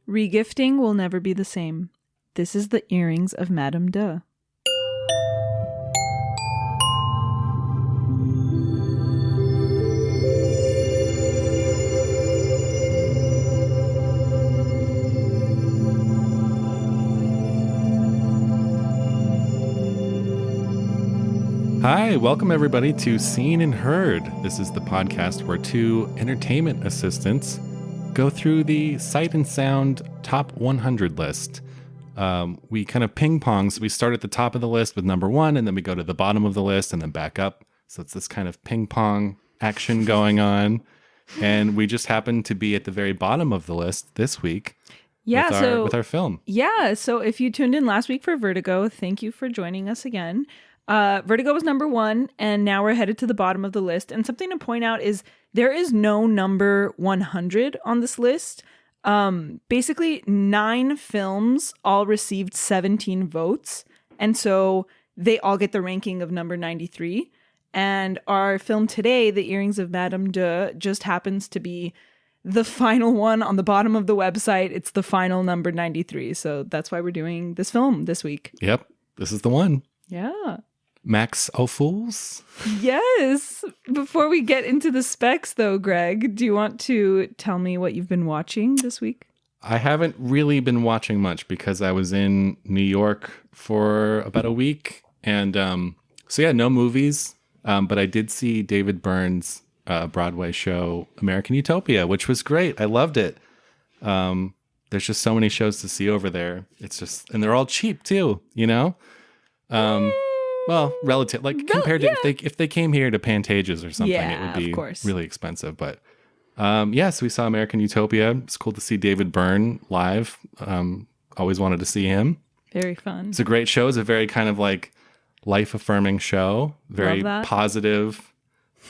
Regifting will never be the same. This is the earrings of Madame De. Hi, welcome everybody to Seen and Heard. This is the podcast where two entertainment assistants go through the Sight and Sound Top 100 list. We kind of ping pong, so we start at the top of the list with number one, and then we go to the bottom of the list and then back up. So it's this kind of ping pong action going on. And we just happen to be at the very bottom of the list this week. Yeah, with our film. Yeah, so if you tuned in last week for Vertigo, thank you for joining us again. Vertigo was number one, and now we're headed to the bottom of the list. And something to point out is there is no number 100 on this list. Basically, 9 films all received 17 votes. And so they all get the ranking of number 93. And our film today, The Earrings of Madame De, just happens to be the final one on the bottom of the website. It's the final number 93. So that's why we're doing this film this week. Yep, this is the one. Yeah. Max Ophüls. Yes. Before we get into the specs, though, Greg, do you want to tell me what you've been watching this week? I haven't really been watching much because I was in New York for about a week. And so, yeah, no movies. But I did see David Byrne's Broadway show, American Utopia, which was great. I loved it. There's just so many shows to see over there. It's just, and they're all cheap, too, you know? Well, relative, like compared to if they came here to Pantages or something, it would be really expensive. But so we saw American Utopia. It's cool to see David Byrne live. Always wanted to see him. Very fun. It's a great show. It's a very kind of like life-affirming show. Very positive.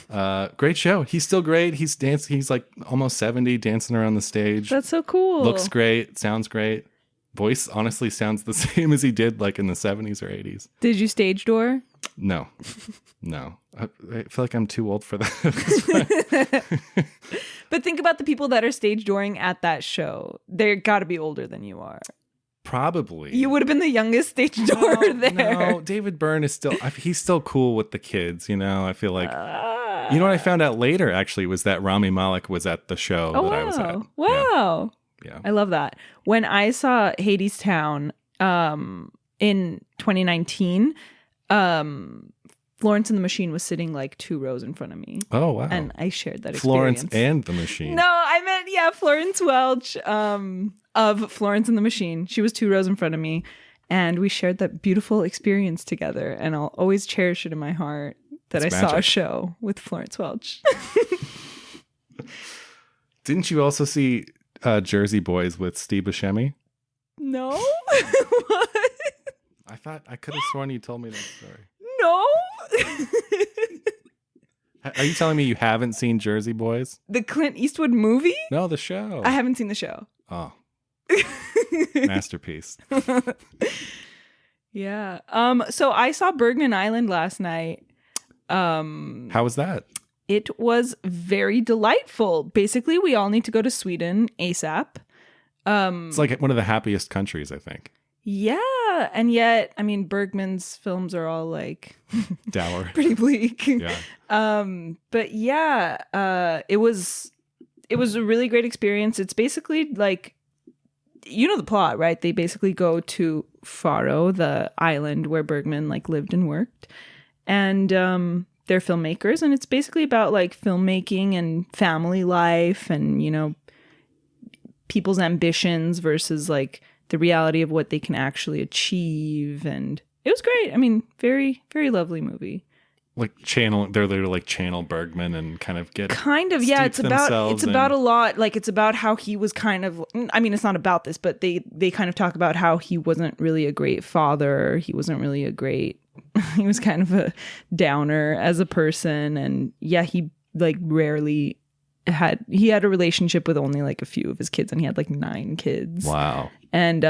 Great show. He's still great. He's like almost 70, dancing around the stage. That's so cool. Looks great. Sounds great. Voice honestly sounds the same as he did like in the 70s or 80s. Did you stage door? No. I feel like I'm too old for that. But think about the people that are stage dooring at that show. They got to be older than you are. Probably. You would have been the youngest stage door there. No, David Byrne is he's still cool with the kids, you know? I feel like... You know what I found out later, actually, was that Rami Malek was at the show I was at. Wow. Yeah. I love that. When I saw Hadestown in 2019, Florence and the Machine was sitting like 2 rows in front of me. Oh, wow. And I shared that Florence experience. and the Machine. No, I meant, Florence Welch of Florence and the Machine. She was 2 rows in front of me, and we shared that beautiful experience together, and I'll always cherish it in my heart that I saw a show with Florence Welch. Didn't you also see Jersey Boys with Steve Buscemi? No. What? I could have sworn you told me that story. No. Are you telling me you haven't seen Jersey Boys? The Clint Eastwood movie? No, the show. I haven't seen the show. Oh. Masterpiece. Yeah. So I saw Bergman Island last night. How was that? It was very delightful. Basically, we all need to go to Sweden ASAP. It's like one of the happiest countries, I think. Yeah. And yet, I mean, Bergman's films are all like dour, pretty bleak. Yeah. But yeah, it was a really great experience. It's basically like, you know the plot, right? They basically go to Faro, the island where Bergman like lived and worked. And they're filmmakers, and it's basically about like filmmaking and family life and, you know, people's ambitions versus like the reality of what they can actually achieve. And it was great. I mean, very, very lovely movie. Like they're there to like channel Bergman and kind of get yeah. It's about a lot. Like it's about how he was kind of, I mean, it's not about this, but they kind of talk about how he wasn't really a great father. He wasn't really he was kind of a downer as a person. And yeah, he like rarely had a relationship with only like a few of his kids, and he had like 9 kids. Wow. And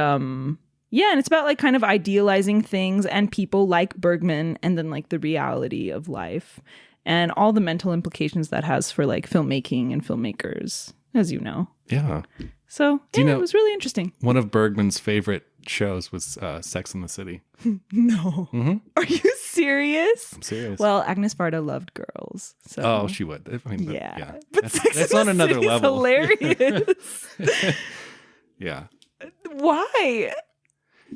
yeah, and it's about like kind of idealizing things and people like Bergman, and then like the reality of life and all the mental implications that has for like filmmaking and filmmakers, as you know. Yeah. So Do you know- it was really interesting. One of Bergman's favorite shows was Sex and the City. No. Mm-hmm. Are you serious? I'm serious. Well, Agnes Varda loved girls. So. Oh, she would. I mean, Yeah. But that's on another City is level. Hilarious. Yeah. Why?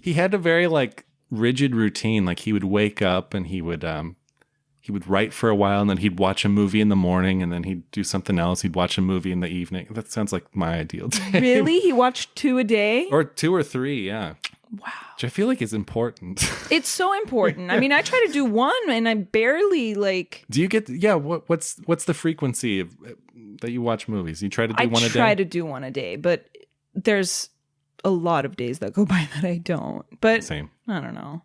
He had a very like rigid routine. Like he would wake up and he would write for a while and then he'd watch a movie in the morning and then he'd do something else. He'd watch a movie in the evening. That sounds like my ideal day. Really? He watched 2 a day? Or 2 or 3, yeah. Wow. Which I feel like is important. It's so important. I mean, I try to do 1 and I barely like... Do you get, what's the frequency of that you watch movies? You try to do one a day? I try to do 1 a day, but there's a lot of days that go by that I don't. But Same. I don't know.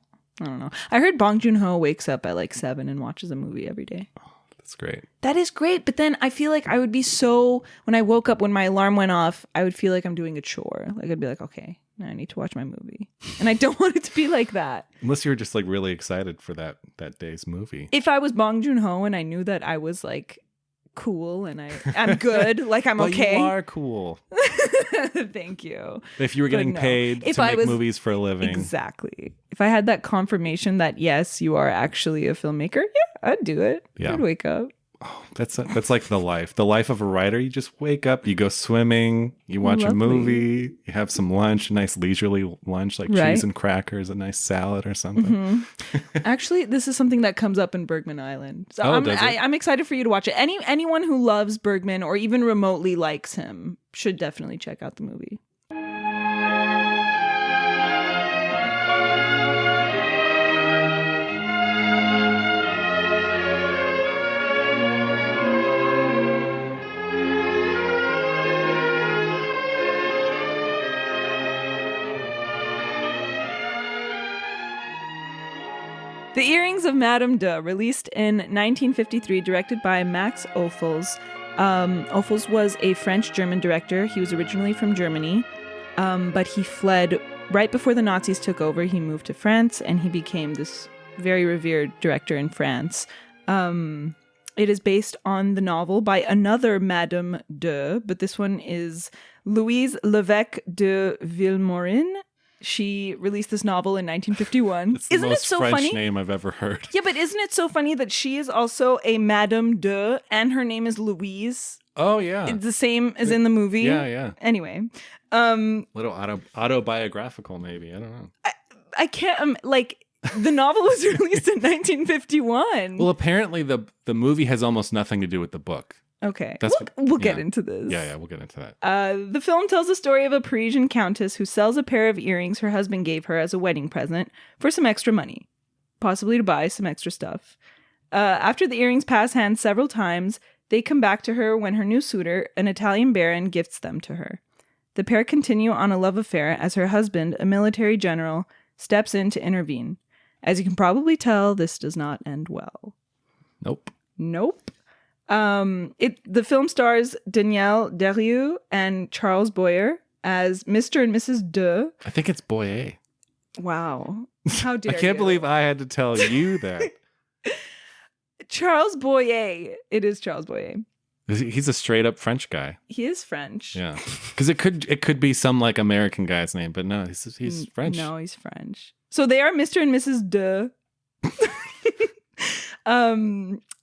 I heard Bong Joon-ho wakes up at like 7 and watches a movie every day. Oh, that's great. That is great. But then I feel like I would be when I woke up, when my alarm went off, I would feel like I'm doing a chore. Like I'd be like, okay, now I need to watch my movie. And I don't want it to be like that. Unless you were just like really excited for that day's movie. If I was Bong Joon-ho and I knew that I was like cool and I'm good, like I'm okay. You are cool. Thank you. If you were getting paid to make movies for a living. Exactly. If I had that confirmation that yes, you are actually a filmmaker, yeah, I'd do it. Yeah. I'd wake up. Oh, that's like the life of a writer. You just wake up, you go swimming, you watch a movie, you have some lunch, a nice leisurely lunch like cheese and crackers, a nice salad or something. Actually, this is something that comes up in Bergman Island. So does it? I'm excited for you to watch it. Anyone who loves Bergman or even remotely likes him should definitely check out the movie. The Earrings of Madame de, released in 1953, directed by Max Ophüls. Ophüls was a French-German director. He was originally from Germany, but he fled right before the Nazis took over. He moved to France, and he became this very revered director in France. It is based on the novel by another Madame de, but this one is Louise Levesque de Vilmorin. She released this novel in 1951. It's the Isn't most it so French funny? name I've ever heard. Yeah, but isn't it so funny that she is also a Madame de and her name is Louise? Oh, yeah. It's the same as in the movie. Yeah. Anyway. Little autobiographical, maybe. I don't know. I can't, the novel was released in 1951. Well, apparently the movie has almost nothing to do with the book. Okay. We'll get into this. Yeah, we'll get into that. The film tells the story of a Parisian countess who sells a pair of earrings her husband gave her as a wedding present for some extra money, possibly to buy some extra stuff. After the earrings pass hands several times, they come back to her when her new suitor, an Italian baron, gifts them to her. The pair continue on a love affair as her husband, a military general, steps in to intervene. As you can probably tell, this does not end well. Nope. The film stars Danielle Derrieux and Charles Boyer as Mr. and Mrs. De. I think it's Boyer. Wow. How dare I can't you. believe I had to tell you that. Charles Boyer. It is Charles Boyer. He's a straight up French guy. He is French. Yeah. Because it could be some like American guy's name, but no, he's French. No, he's French. So they are Mr. and Mrs. De.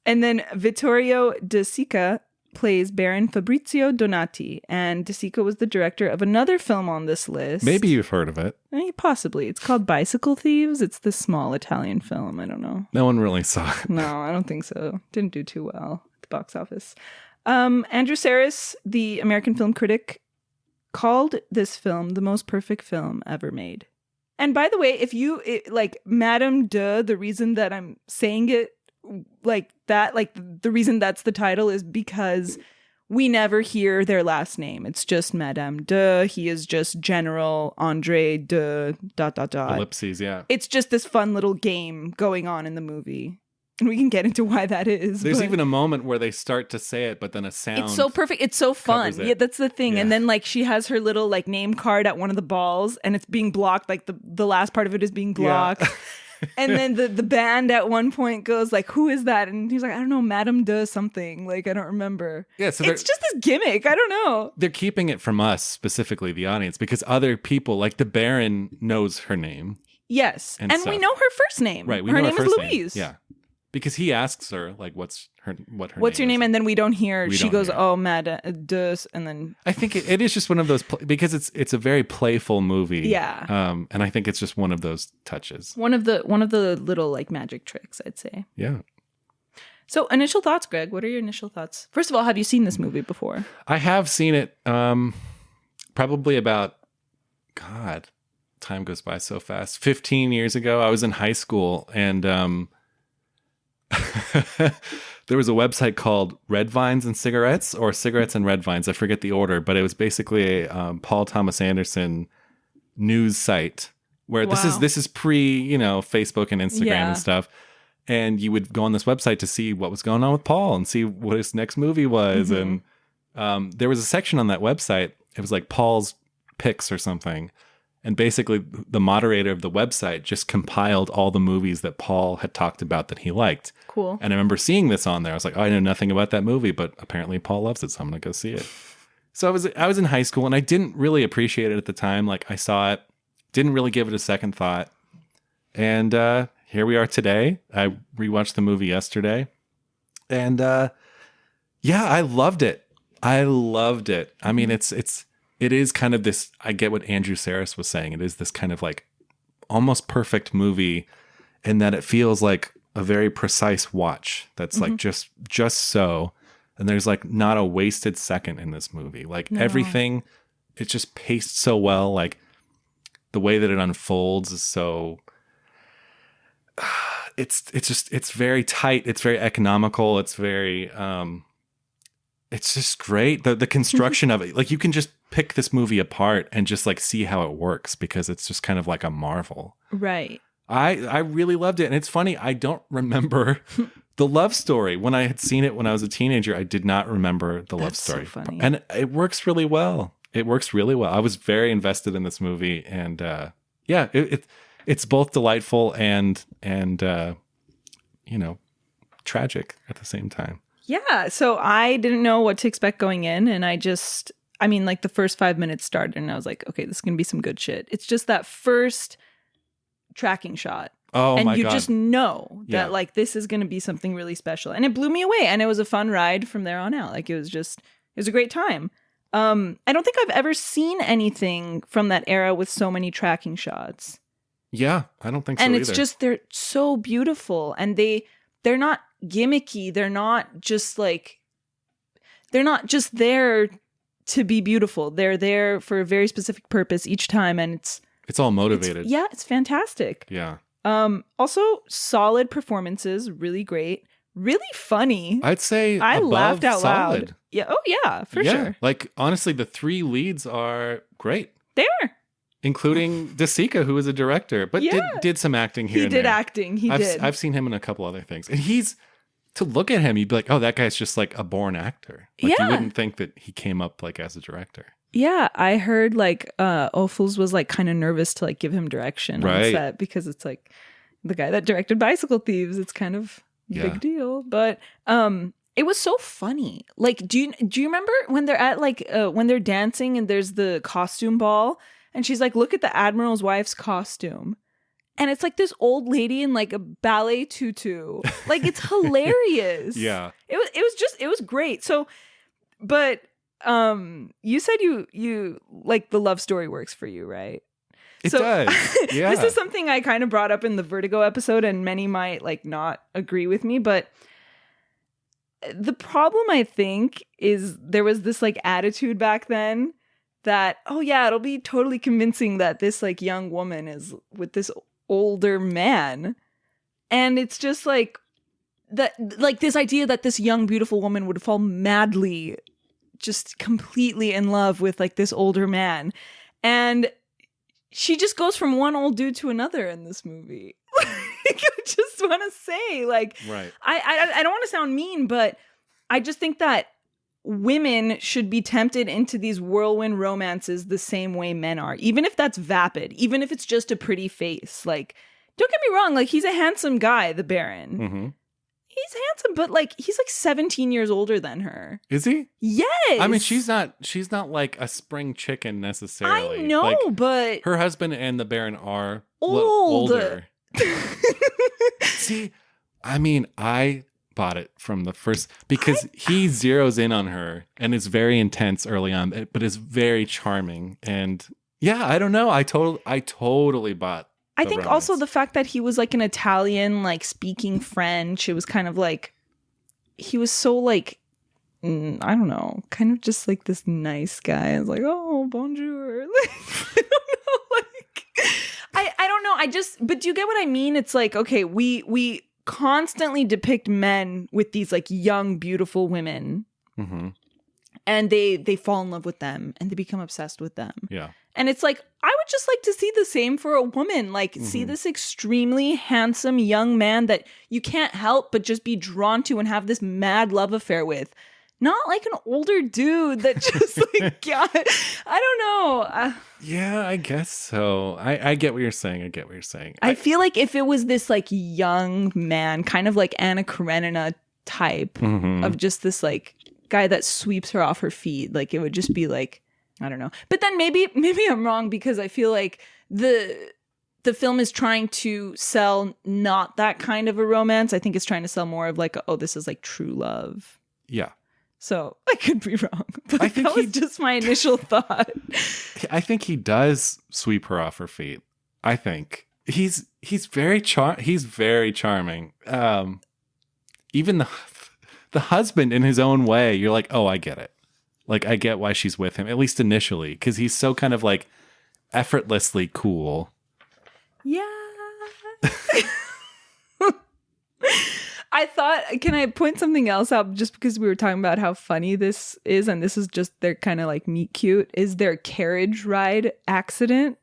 And then Vittorio De Sica plays Baron Fabrizio Donati, and De Sica was the director of another film on this list. Maybe you've heard of it. Possibly. It's called Bicycle Thieves. It's this small Italian film. I don't know. No one really saw it. No, I don't think so. Didn't do too well at the box office. Andrew Sarris, the American film critic, called this film the most perfect film ever made. And by the way, Madame de, the reason that I'm saying it like that, the reason that's the title is because we never hear their last name. It's just Madame de. He is just General Andre de ... Ellipses, yeah. It's just this fun little game going on in the movie. And we can get into why that is. There's even a moment where they start to say it, but then a sound. It's so perfect. It's so fun. Yeah, that's the thing. Yeah. And then she has her little name card at one of the balls and it's being blocked. The last part of it is being blocked. Yeah. And then the band at one point goes like, who is that? And he's like, I don't know, Madame does something. Like, I don't remember. Yeah, so it's just this gimmick. I don't know. They're keeping it from us, specifically the audience, because other people, like the Baron, knows her name. Yes. And we know her first name. Right. Her name is Louise. Yeah. Because he asks her, like, what's your name? And then we don't hear. She goes, hear. oh, Madame does. And then I think it is just one of those, because it's a very playful movie. Yeah. And I think it's just one of those touches. One of the little like magic tricks, I'd say. Yeah. So initial thoughts, Greg. What are your initial thoughts? First of all, have you seen this movie before? I have seen it probably about, God, time goes by so fast. 15 years ago, I was in high school, and there was a website called Red Vines and Cigarettes, or Cigarettes and Red Vines. I forget the order, but it was basically a Paul Thomas Anderson news site where this is pre, Facebook and Instagram and stuff. And you would go on this website to see what was going on with Paul and see what his next movie was. And there was a section on that website. It was like Paul's picks or something. And basically, the moderator of the website just compiled all the movies that Paul had talked about that he liked. Cool. And I remember seeing this on there. I was like, oh, I know nothing about that movie, but apparently Paul loves it, so I'm going to go see it. So I was in high school, and I didn't really appreciate it at the time. Like, I saw it, didn't really give it a second thought. And here we are today. I rewatched the movie yesterday. And I loved it. I mean, it is kind of this, I get what Andrew Sarris was saying. It is this kind of like almost perfect movie in that it feels like a very precise watch that's like just so. And there's like not a wasted second in this movie. Like everything, it's just paced so well. Like the way that it unfolds is so, it's very tight. It's very economical. It's very, it's just great. The construction of it, like you can just pick this movie apart and just like see how it works because it's just kind of like a marvel. Right. I really loved it. And it's funny, I don't remember the love story. When I had seen it when I was a teenager, I did not remember the love story. So funny. And it works really well. I was very invested in this movie. And it's both delightful and tragic at the same time. Yeah. So I didn't know what to expect going in. And like the first 5 minutes started and I was like, okay, this is going to be some good shit. It's just that first tracking shot. Oh and my God. you just know that like this is going to be something really special. And it blew me away. And it was a fun ride from there on out. Like it was a great time. I don't think I've ever seen anything from that era with so many tracking shots. Yeah, I don't think so and either. it's just, they're so beautiful. And they're not gimmicky. They're not just there to be beautiful. They're there for a very specific purpose each time. And it's all motivated. It's fantastic. Yeah. Also solid performances, really great, really funny. I'd say I laughed out solid. loud. Yeah. Oh yeah, for sure. Like honestly, the three leads are great. They are. Including DeSica, who is a director, but did some acting here. He did acting. I've seen him in a couple other things. And to look at him, you'd be like, oh, that guy's just like a born actor. Like you wouldn't think that he came up like as a director. Yeah, I heard like Ophüls was like kind of nervous to like give him direction on set because it's like the guy that directed Bicycle Thieves. It's kind of a big deal, but it was so funny. Like, do you remember when they're at like when they're dancing and there's the costume ball and she's like, look at the Admiral's wife's costume. And it's like this old lady in like a ballet tutu. Like it's hilarious. Yeah. It was great. So, but you said you like the love story works for you, right? It does. Yeah. This is something I kind of brought up in the Vertigo episode and many might like not agree with me, but the problem I think is there was this like attitude back then that, oh yeah, it'll be totally convincing that this like young woman is with this older man. And it's just like that, like this idea that this young, beautiful woman would fall madly, just completely in love with like this older man. And she just goes from one old dude to another in this movie. I just want to say, like, right. I don't want to sound mean, but I just think that women should be tempted into these whirlwind romances the same way men are, even if that's vapid, even if it's just a pretty face. Like, Don't get me wrong, like he's a handsome guy, the Baron. Mm-hmm. He's handsome, but like he's like 17 years older than her. Is he? Yes. I mean, she's not like a spring chicken necessarily. I know, like, but her husband and the Baron are older. See, I mean, I bought it from the first because he zeroes in on her and is very intense early on, but is very charming. And yeah, I don't know. I totally bought. I think romance. also the fact that he was like an Italian, like speaking French, it was kind of like, he was so like, I don't know, kind of just like this nice guy. I was like, oh, bonjour. Like, I don't know, like, I don't know. But do you get what I mean? It's like, okay, we constantly depict men with these like young, beautiful women. Mm-hmm. And they fall in love with them and they become obsessed with them. Yeah. And it's like, I would just like to see the same for a woman. Like, see this extremely handsome young man that you can't help but just be drawn to and have this mad love affair with. Not like an older dude that just like, God, I don't know. Yeah, I guess so. I get what you're saying. I feel like if it was this like young man, kind of like Anna Karenina type of just this like guy that sweeps her off her feet, like it would just be like, I don't know. But then maybe I'm wrong because I feel like the film is trying to sell not that kind of a romance. I think it's trying to sell more of like, oh, this is like true love. Yeah. So I could be wrong, but I think that was just my initial thought. I think he does sweep her off her feet. I think he's very charming. Even the husband in his own way, you're like, oh, I get it. Like, I get why she's with him, at least initially, because he's so kind of like effortlessly cool. Yeah. I thought, can I point something else out just because we were talking about how funny this is, and this is just their kind of like meet cute, is their carriage ride accident.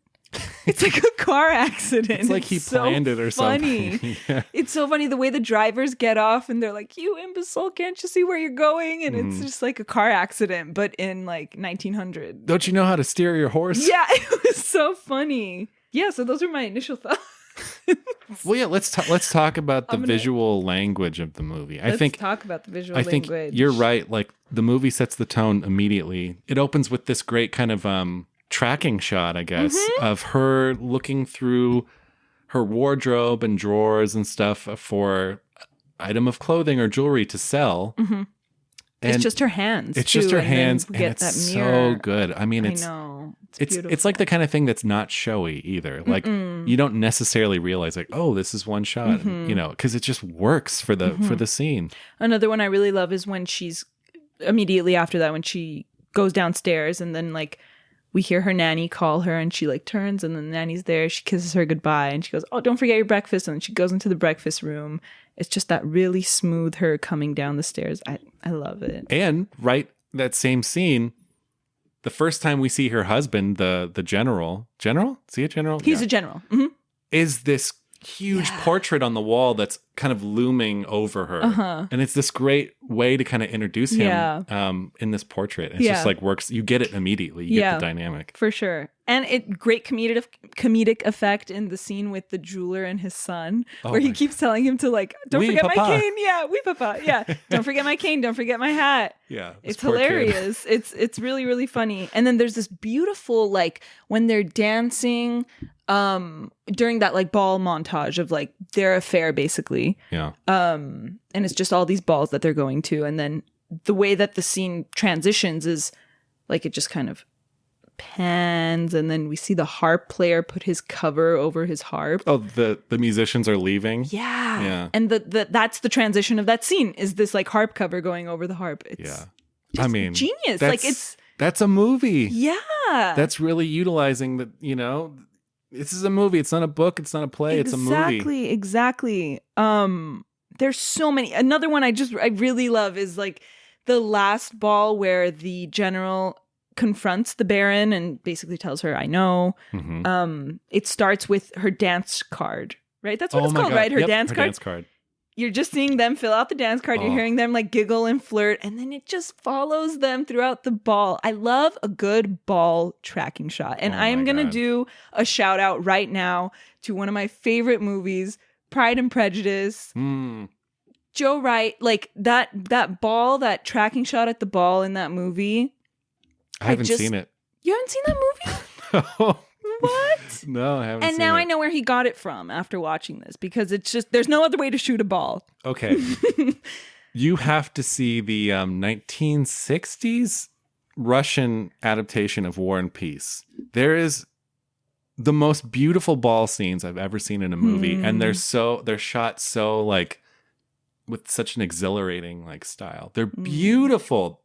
It's like a car accident. It's like he planned it or something. Yeah. It's so funny the way the drivers get off and they're like, you imbecile, can't you see where you're going? And it's just like a car accident, but in like 1900. Don't you know how to steer your horse? Yeah, it was so funny. Yeah, so those were my initial thoughts. Well, yeah, let's talk about the visual language of the movie. Let's talk about the visual language. I think you're right. Like, the movie sets the tone immediately. It opens with this great kind of tracking shot, I guess, of her looking through her wardrobe and drawers and stuff for item of clothing or jewelry to sell. And it's just her hands. It's just her hands, and it's that mirror. so good. I mean, it's beautiful. It's like the kind of thing that's not showy either. Like, you don't necessarily realize like, oh, this is one shot, you know, because it just works for the scene. Another one I really love is when she's immediately after that, when she goes downstairs and then like we hear her nanny call her and she like turns and then the nanny's there. She kisses her goodbye and she goes, oh, don't forget your breakfast. And then she goes into the breakfast room. It's just that really smooth her coming down the stairs. I love it. And that same scene, the first time we see her husband, the general, is he a general? He's a general. Is this huge portrait on the wall that's kind of looming over her. And it's this great way to kind of introduce him in this portrait. It's just like works. You get it immediately. You get the dynamic. For sure. And great comedic effect in the scene with the jeweler and his son, where he keeps telling him to like, don't forget my cane. Yeah, oui, papa. Yeah, don't forget my cane. Don't forget my hat. Yeah, it's hilarious. It's really, really funny. And then there's this beautiful, like, when they're dancing during that like ball montage of like their affair, basically. Yeah. And it's just all these balls that they're going to, and then the way that the scene transitions is like it just kind of pans, and then we see the harp player put his cover over his harp. Oh, the musicians are leaving. Yeah. And that's the transition of that scene, is this like harp cover going over the harp. It's I mean, genius. Like that's a movie. Yeah. That's really utilizing the, you know, this is a movie. It's not a book. It's not a play. It's a movie. Exactly. There's so many. Another one I really love is like the last ball where the general confronts the Baron and basically tells her, I know. It starts with her dance card, right? That's what it's called, right? Her dance card. You're just seeing them fill out the dance card. You're hearing them like giggle and flirt. And then it just follows them throughout the ball. I love a good ball tracking shot. And I am going to do a shout out right now to one of my favorite movies, Pride and Prejudice. Joe Wright, like that ball, that tracking shot at the ball in that movie. I haven't seen it. You haven't seen that movie? No. What? No, I haven't seen it. And now I know where he got it from after watching this, because it's just, there's no other way to shoot a ball. Okay. You have to see the 1960s Russian adaptation of War and Peace. There is the most beautiful ball scenes I've ever seen in a movie. And they're shot so like with such an exhilarating like style. They're beautiful.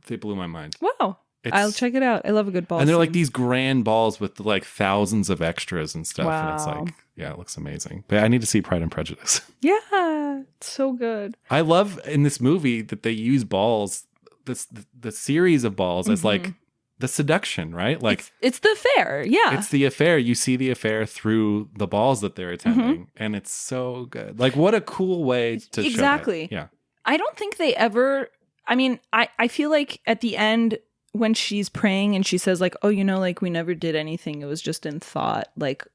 They blew my mind. Wow. I'll check it out. I love a good ball And they're scene. like these grand balls with like thousands of extras and stuff. Wow. And it's like, yeah, it looks amazing. But I need to see Pride and Prejudice. Yeah, it's so good. I love in this movie that they use balls, the series of balls as like the seduction, right? Like it's the affair. Yeah. It's the affair. You see the affair through the balls that they're attending. And it's so good. Like what a cool way to show that. Yeah. I don't think they ever, I mean, I feel like at the end, when she's praying and she says like, oh, you know, like we never did anything. It was just in thought. Like,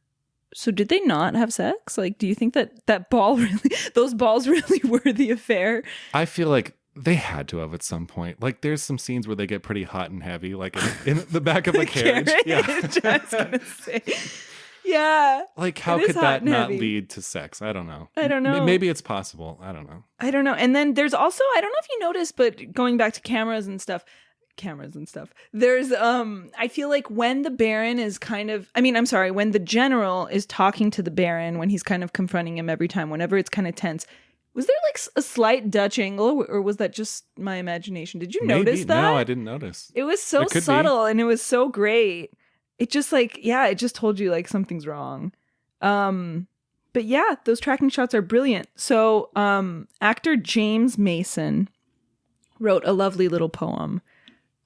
so did they not have sex? Like, do you think that ball really, those balls really were the affair? I feel like they had to have at some point. Like there's some scenes where they get pretty hot and heavy, like in the back of a carriage. Yeah. I was gonna say. Yeah. Like how could that not lead to sex? I don't know. I don't know. Maybe it's possible. I don't know. I don't know. And then there's also, I don't know if you noticed, but going back to cameras and stuff, there's I feel like when the Baron is kind of, when the general is talking to the Baron, when he's kind of confronting him every time, whenever it's kind of tense, was there like a slight Dutch angle, or was that just my imagination? Did you notice that? No, I didn't notice. It was so subtle and it was so great. It just like, yeah, it just told you like something's wrong. But yeah, those tracking shots are brilliant. So actor James Mason wrote a lovely little poem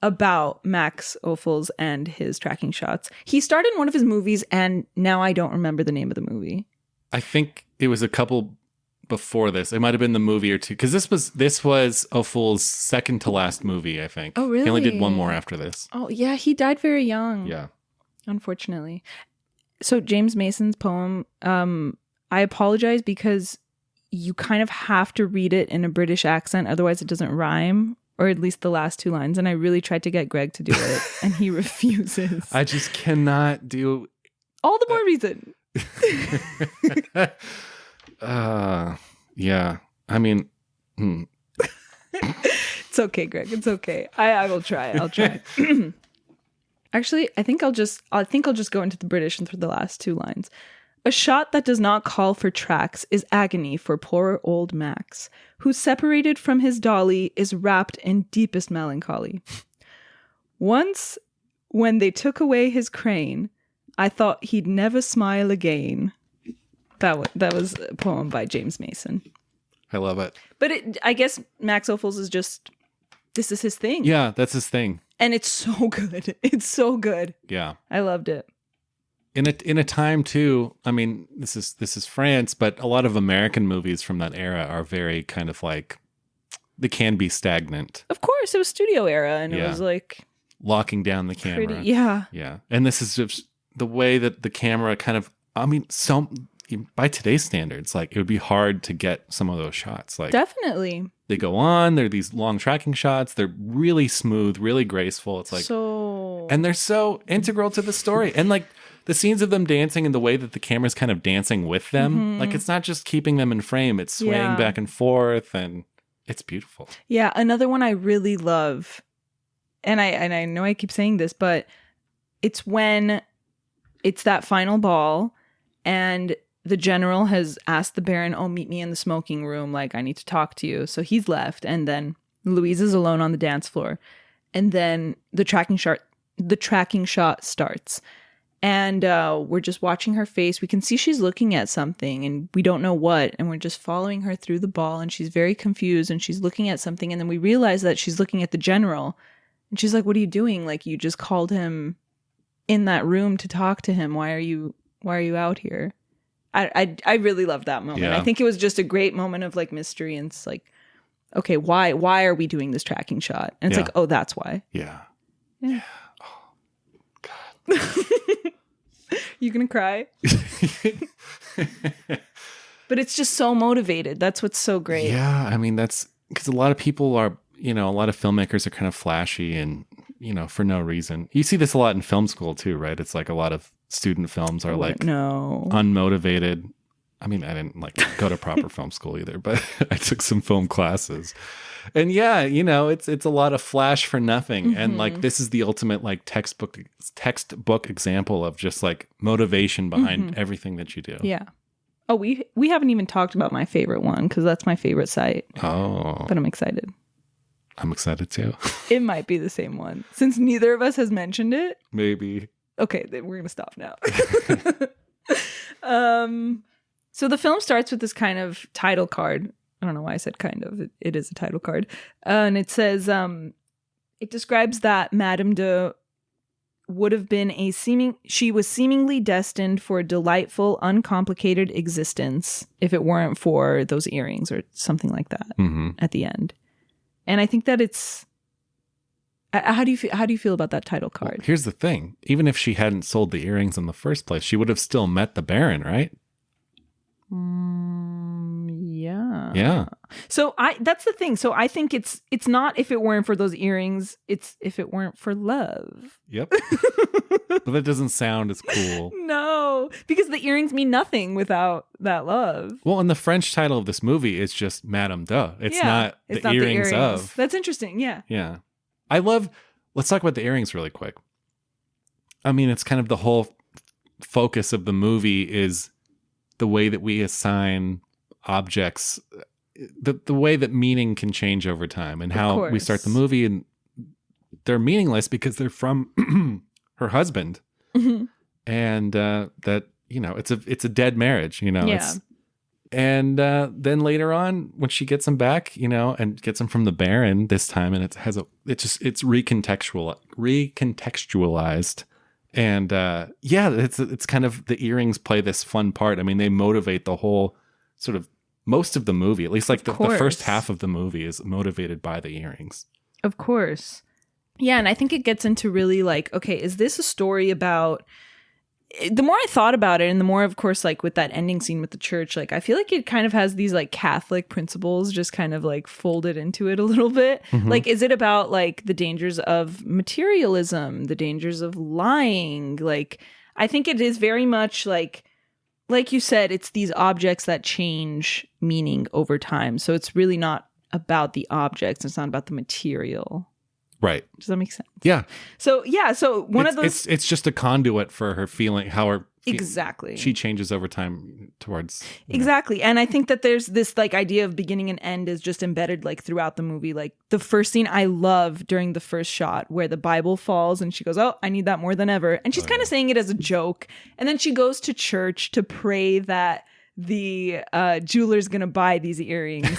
about Max Ophüls and his tracking shots. He starred in one of his movies, and now I don't remember the name of the movie. I think it was a couple before this. It might have been the movie or two, because this was Ophüls' second to last movie, I think. Oh, really? He only did one more after this. Oh, yeah, he died very young. Yeah. Unfortunately. So James Mason's poem, I apologize because you kind of have to read it in a British accent, otherwise it doesn't rhyme. Or at least the last two lines. And I really tried to get Greg to do it, and he refuses. I just cannot do... All the more reason. Yeah. I mean... It's okay, Greg. It's okay. I will try. I'll try. Actually, I think I'll just go into the British and through the last two lines. A shot that does not call for tracks is agony for poor old Max, who separated from his dolly is wrapped in deepest melancholy. Once, when they took away his crane, I thought he'd never smile again. That was a poem by James Mason. I love it. But I guess Max Ophüls is just, this is his thing. Yeah, that's his thing. And it's so good. It's so good. Yeah. I loved it. In a time too, I mean, this is France, but a lot of American movies from that era are very kind of like, they can be stagnant. Of course, it was studio era, and it was like locking down the camera. Pretty, yeah. Yeah. And this is just the way that the camera kind of, I mean, by today's standards, like it would be hard to get some of those shots. Like definitely. They go on, they're these long tracking shots, they're really smooth, really graceful. It's like and they're so integral to the story. And like the scenes of them dancing and the way that the camera's kind of dancing with them, like it's not just keeping them in frame, it's swaying back and forth, and it's beautiful. Yeah, another one I really love, and I know I keep saying this, but it's when it's that final ball and the general has asked the Baron, oh, meet me in the smoking room, like I need to talk to you. So he's left, and then Louise is alone on the dance floor, and then the tracking shot starts. And we're just watching her face. We can see she's looking at something and we don't know what. And we're just following her through the ball, and she's very confused and she's looking at something. And then we realize that she's looking at the general. And she's like, what are you doing? Like, you just called him in that room to talk to him. Why are you out here? I really loved that moment. Yeah. I think it was just a great moment of like mystery, and it's like, okay, why are we doing this tracking shot? And it's like, oh, that's why. Yeah. Oh, God. You gonna cry? But it's just so motivated. That's what's so great. Yeah, I mean, that's because a lot of people are, a lot of filmmakers are kind of flashy and, for no reason. You see this a lot in film school too, right? It's like a lot of student films are like unmotivated. I mean, I didn't like go to proper film school either, but I took some film classes. And yeah, it's a lot of flash for nothing. And like, this is the ultimate like textbook example of just like motivation behind everything that you do. Yeah. Oh, we haven't even talked about my favorite one because that's my favorite site. Oh. But I'm excited. I'm excited too. It might be the same one. Since neither of us has mentioned it. Maybe. Okay, then we're going to stop now. So the film starts with this kind of title card. I don't know why I said kind of. It is a title card. And it says, it describes that Madame de would have been she was seemingly destined for a delightful, uncomplicated existence if it weren't for those earrings or something like that at the end. And I think that it's, how do you feel about that title card? Well, here's the thing. Even if she hadn't sold the earrings in the first place, she would have still met the Baron, right? Yeah. Yeah. So that's the thing. So I think it's not if it weren't for those earrings, it's if it weren't for love. Yep. But that doesn't sound as cool. No, because the earrings mean nothing without that love. Well, and the French title of this movie is just Madame de. It's not the earrings of. That's interesting. Yeah. Yeah. Let's talk about the earrings really quick. I mean, it's kind of the whole focus of the movie is the way that we assign objects, the way that meaning can change over time, and how we start the movie and they're meaningless because they're from her husband, and that it's a dead marriage, Yeah. And then later on, when she gets him back, and gets him from the Baron this time, and it's recontextualized. And it's kind of, the earrings play this fun part. I mean, they motivate the whole sort of most of the movie, at least like the first half of the movie is motivated by the earrings. Of course. Yeah. And I think it gets into really like, okay, is this a story about, the more I thought about it and the more, of course, like with that ending scene with the church, like I feel like it kind of has these like Catholic principles just kind of like folded into it a little bit. Like, is it about like the dangers of materialism, the dangers of lying? Like, I think it is very much like you said, it's these objects that change meaning over time. So it's really not about the objects. It's not about the material. Right. Does that make sense? Yeah. So one of those. It's just a conduit for her feeling, how her. Exactly. She changes over time towards. Exactly. And I think that there's this like idea of beginning and end is just embedded like throughout the movie. Like the first scene I love during the first shot where the Bible falls and she goes, oh, I need that more than ever. And she's kind of saying it as a joke. And then she goes to church to pray that the jeweler's going to buy these earrings.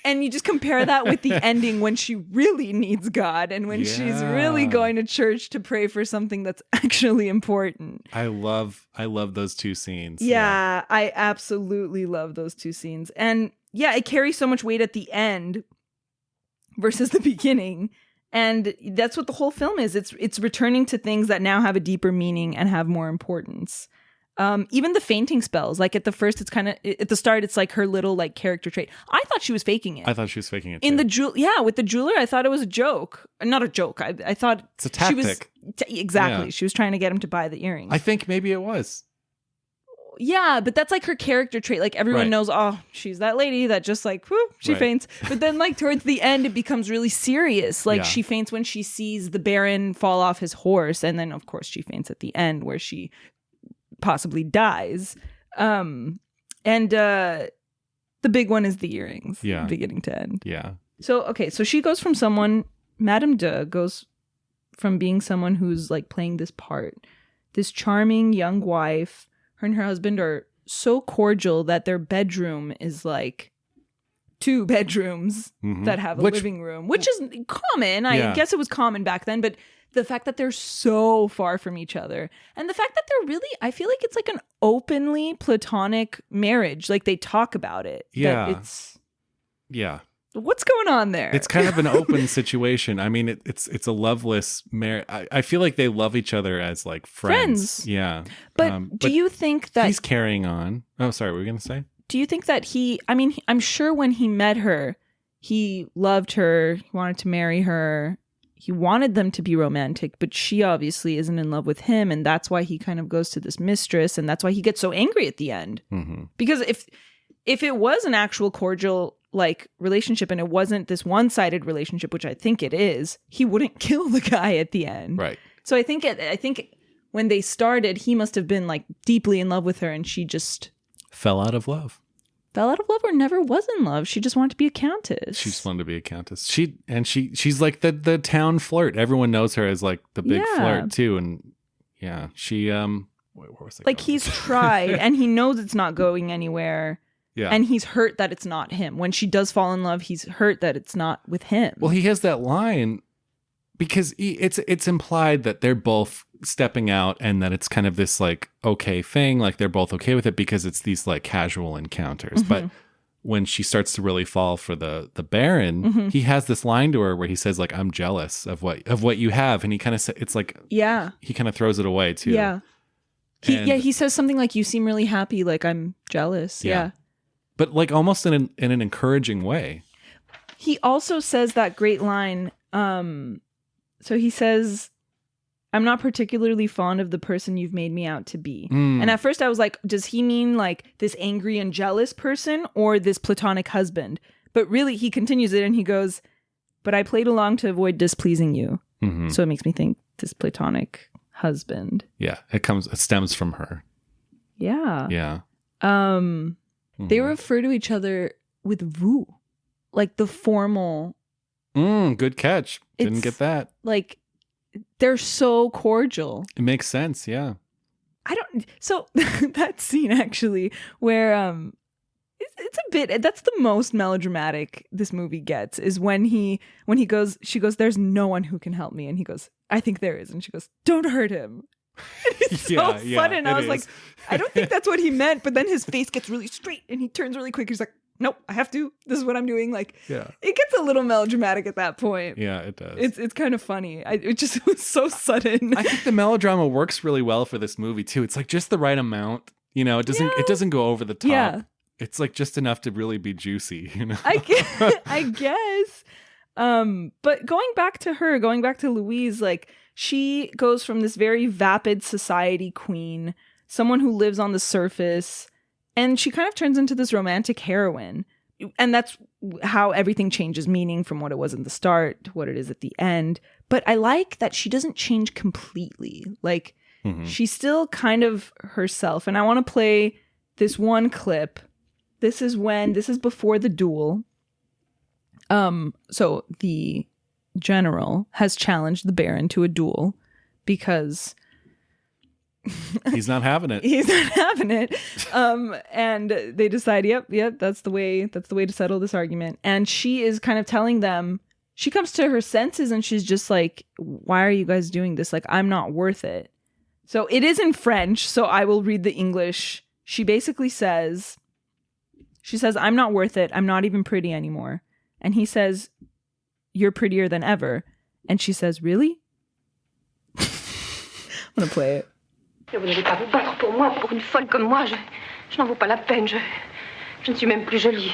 And you just compare that with the ending when she really needs God and when she's really going to church to pray for something that's actually important. I love those two scenes. Yeah, I absolutely love those two scenes. And yeah, it carries so much weight at the end versus the beginning. And that's what the whole film is. It's returning to things that now have a deeper meaning and have more importance. Even the fainting spells, like at the first, it's kind of at the start, it's like her little like character trait. I thought she was faking it. I thought she was faking it in too. With the jeweler. I thought it was a joke, not a joke. I thought it's a tactic. She was exactly. Yeah. She was trying to get him to buy the earrings. I think maybe it was. Yeah, but that's like her character trait. Like everyone knows, oh, she's that lady that just like, whoop, she faints. But then like towards the end, it becomes really serious. Like she faints when she sees the Baron fall off his horse, and then of course she faints at the end where she possibly dies. And the big one is the earrings. Yeah. Beginning to end. Yeah. So she goes from someone, Madame de goes from being someone who's like playing this part, this charming young wife. Her and her husband are so cordial that their bedroom is like 2 bedrooms that have a living room, which is common. I guess it was common back then, but the fact that they're so far from each other, and the fact that they're really, I feel like it's like an openly platonic marriage. Like they talk about it. Yeah. Yeah. What's going on there? It's kind of an open situation. I mean, it's a loveless marriage. I feel like they love each other as like friends. Yeah. But do you think that he's carrying on? Oh, sorry. What were we going to say? Do you think that I'm sure when he met her, he loved her, he wanted to marry her, he wanted them to be romantic, but she obviously isn't in love with him, and that's why he kind of goes to this mistress, and that's why he gets so angry at the end. Mm-hmm. Because if it was an actual cordial like relationship and it wasn't this one-sided relationship, which I think it is, he wouldn't kill the guy at the end. Right. So I think when they started, he must have been like deeply in love with her, and she just fell out of love or never was in love. She just wanted to be a countess. She just wanted to be a countess. She's like the town flirt. Everyone knows her as like the big flirt too. And yeah, she where was like he's tried and he knows it's not going anywhere. Yeah. And he's hurt that it's not him. When she does fall in love, he's hurt that it's not with him. Well, he has that line because it's implied that they're both stepping out and that it's kind of this like okay thing, like they're both okay with it because it's these like casual encounters. Mm-hmm. But when she starts to really fall for the Baron, mm-hmm. he has this line to her where he says like, "I'm jealous of what you have," and he kind of it's like he kind of throws it away too. Yeah, he says something like, "You seem really happy, like I'm jealous." Yeah. But like almost in an encouraging way. He also says that great line. So he says, "I'm not particularly fond of the person you've made me out to be." And at first I was like, does he mean like this angry and jealous person or this platonic husband? But really he continues it and he goes, "But I played along to avoid displeasing you." Mm-hmm. So it makes me think this platonic husband. Yeah, it stems from her. Yeah. Yeah. They refer to each other with vous, like the formal. Good catch. Didn't get that. Like they're so cordial. It makes sense. Yeah. So that scene actually where it's a bit, that's the most melodramatic this movie gets, is when she goes, "There's no one who can help me," and he goes, "I think there is," and she goes, "Don't hurt him." It's so sudden. I was like, I don't think that's what he meant. But then his face gets really straight and he turns really quick. He's like, "Nope, I have to. This is what I'm doing." Like, it gets a little melodramatic at that point. Yeah, it does. It's kind of funny. It was so sudden. I think the melodrama works really well for this movie too. It's like just the right amount. You know, it doesn't go over the top. Yeah. It's like just enough to really be juicy. You know, I guess. But going back to Louise, like, she goes from this very vapid society queen, someone who lives on the surface, and she kind of turns into this romantic heroine. And that's how everything changes meaning from what it was in the start to what it is at the end. But I like that she doesn't change completely. Like, she's still kind of herself. And I want to play this one clip. This is before the duel. So the general has challenged the Baron to a duel because he's not having it. And they decide, yep, that's the way to settle this argument. And she is kind of telling them, she comes to her senses and she's just like, "Why are you guys doing this? Like, I'm not worth it." So it is in French, so I will read the English. She basically says, "I'm not worth it. I'm not even pretty anymore." And he says, "You're prettier than ever." And she says, "Really?" I'm going to play it. Vous n'allez pas vous battre pour moi, pour une folle comme moi. Je n'en vaux pas la peine. Je ne suis même plus jolie.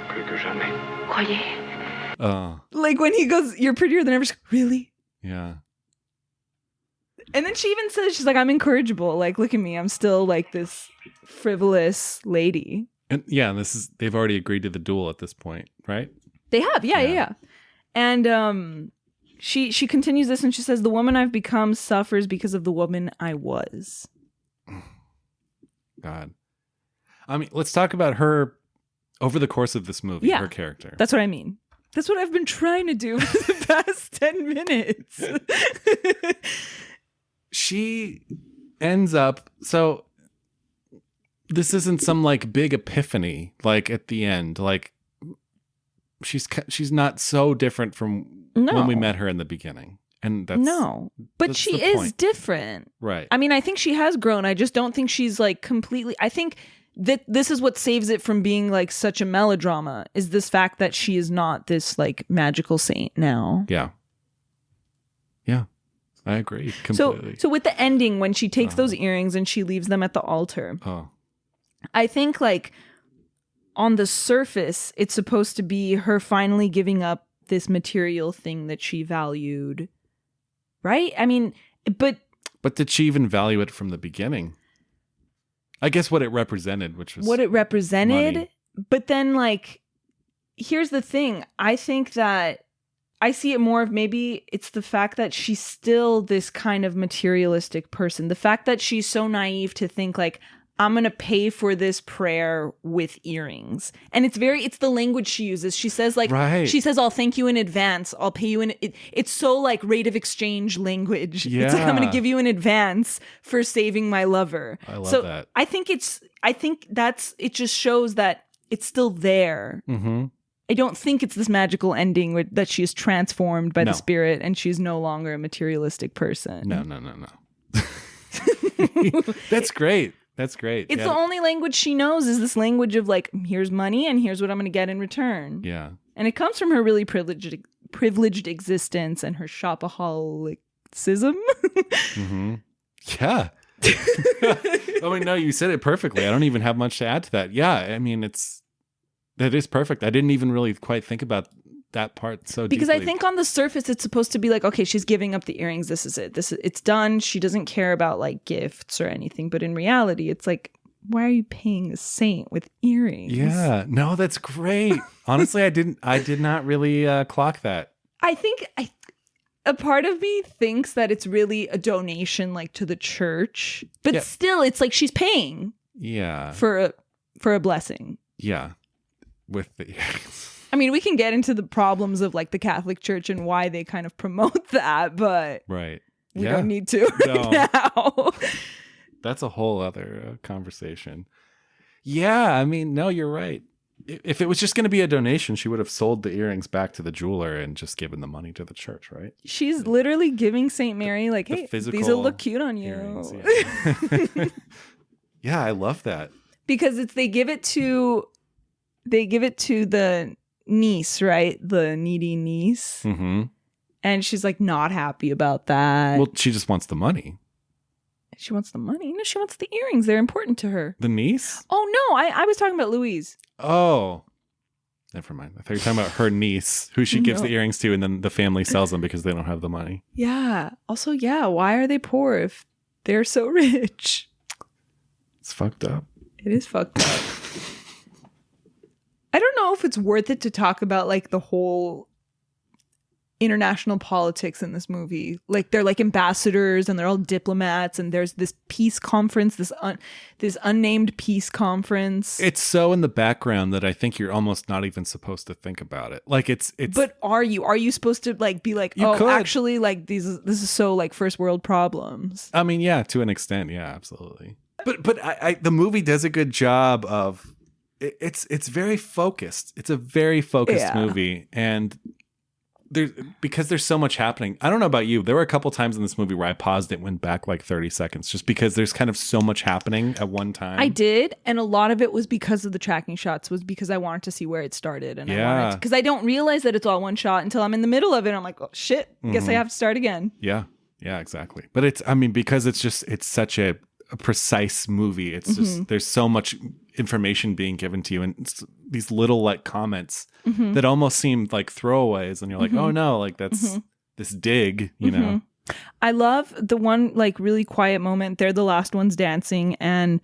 Plus que jamais. Croyez. Like when he goes, "You're prettier than ever." She's like, "Really?" Yeah. And then she even says, she's like, "I'm incorrigible. Like, look at me. I'm still like this frivolous lady." And yeah, they've already agreed to the duel at this point, right? They have, yeah. And she continues this and she says, "The woman I've become suffers because of the woman I was." God. I mean, let's talk about her over the course of this movie, her character. That's what I mean. That's what I've been trying to do for the past 10 minutes. She ends up, so this isn't some like big epiphany, like at the end, like she's not so different from when we met her in the beginning. And that's No. But that's she the is point. different. Right. I mean, I think she has grown. I just don't think she's like completely. I think that this is what saves it from being like such a melodrama, is this fact that she is not this like magical saint now. Yeah. Yeah. I agree completely. So with the ending, when she takes those earrings and she leaves them at the altar, I think like on the surface, it's supposed to be her finally giving up this material thing that she valued. Right? I mean, but did she even value it from the beginning? I guess what it represented, which was money. But then like, here's the thing. I think that I see it more of maybe it's the fact that she's still this kind of materialistic person. The fact that she's so naive to think like, I'm going to pay for this prayer with earrings. And it's the language she uses. She says like, she says, I'll thank you in advance. I'll pay you it's so like rate of exchange language. Yeah. It's like, I'm going to give you in advance for saving my lover. I love that. I think it just shows that it's still there. Mm-hmm. I don't think it's this magical ending that she is transformed by the spirit and she's no longer a materialistic person. No. That's great. That's great. It's the only language she knows is this language of like, here's money and here's what I'm going to get in return. Yeah. And it comes from her really privileged existence and her shopaholicism. Mm-hmm. Yeah. I mean, no, you said it perfectly. I don't even have much to add to that. Yeah. I mean, that is perfect. I didn't even really quite think about that part so because deeply. I think on the surface it's supposed to be like, okay, she's giving up the earrings. This is it. It's done. She doesn't care about like gifts or anything. But in reality, it's like, why are you paying a saint with earrings? Yeah. No, that's great. Honestly, I did not really clock that. I think a part of me thinks that it's really a donation like to the church, but still it's like she's paying for a blessing. Yeah. With the earrings. I mean, we can get into the problems of like the Catholic Church and why they kind of promote that, but we don't need to now. That's a whole other conversation. Yeah, I mean, no, you're right. If it was just going to be a donation, she would have sold the earrings back to the jeweler and just given the money to the church, right? She's literally giving St. Mary like, hey, these will look cute on you. Earrings, yeah. Yeah, I love that. Because they give it to the niece, right? The needy niece. Mm-hmm. And she's like not happy about that. Well, she just wants the money. She wants the money? No, she wants the earrings. They're important to her. The niece? Oh, no. I was talking about Louise. Oh. Never mind. I thought you were talking about her niece, who she gives the earrings to, and then the family sells them because they don't have the money. Yeah. Also, why are they poor if they're so rich? It's fucked up. It is fucked up. I don't know if it's worth it to talk about like the whole international politics in this movie. Like they're like ambassadors and they're all diplomats and there's this peace conference, this unnamed peace conference. It's so in the background that I think you're almost not even supposed to think about it. Like it's But are you supposed to like be like, actually like this is so like first world problems? I mean, yeah, to an extent, yeah, absolutely. But I the movie does a good job of it's very focused. It's a very focused movie, and because there's so much happening. I don't know about you. There were a couple times in this movie where I paused it, went back like 30 seconds, just because there's kind of so much happening at one time. I did, and a lot of it was because of the tracking shots. Was because I wanted to see where it started, and because I don't realize that it's all one shot until I'm in the middle of it. And I'm like, oh shit, guess I have to start again. Yeah, exactly. But because it's such a precise movie. It's just there's so much information being given to you, and it's these little like comments that almost seem like throwaways, and you're like, oh no, like that's this dig, you know. I love the one like really quiet moment. They're the last ones dancing, and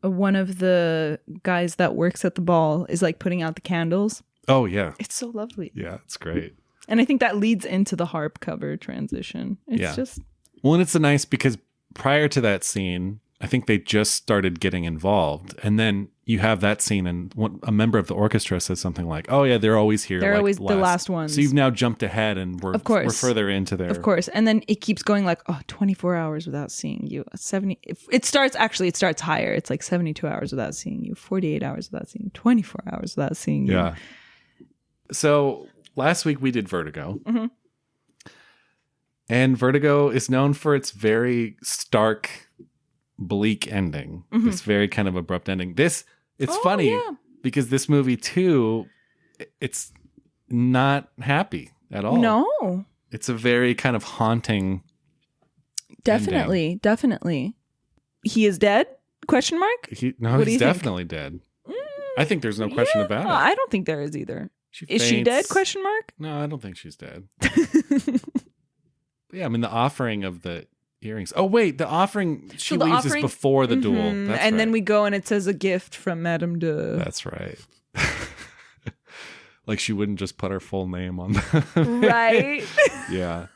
one of the guys that works at the ball is like putting out the candles. Oh yeah, it's so lovely. Yeah, it's great. And I think that leads into the harp cover transition. It's just and it's nice because prior to that scene, I think they just started getting involved, and then you have that scene, and a member of the orchestra says something like, "Oh yeah, they're always here. They're like always the last ones." So you've now jumped ahead, and we're further into there. Of course, and then it keeps going like, 24 hours without seeing you. 70. It starts higher. It's like 72 hours without seeing you. 48 hours without seeing you. 24 hours without seeing you. Yeah. So last week we did Vertigo. And Vertigo is known for its very stark, bleak ending. This very kind of abrupt ending. It's funny because this movie too, it's not happy at all. No. It's a very kind of haunting Definitely. He is dead? Question mark? He's definitely dead. I think there's no question about it. I don't think there is either. Is she dead? Question mark? No, I don't think she's dead. Yeah, I mean the offering of the earrings. Oh wait, the offering she leaves is before the duel. That's and then right. we go and it says a gift from Madame de. That's right. Like she wouldn't just put her full name on Right. Yeah.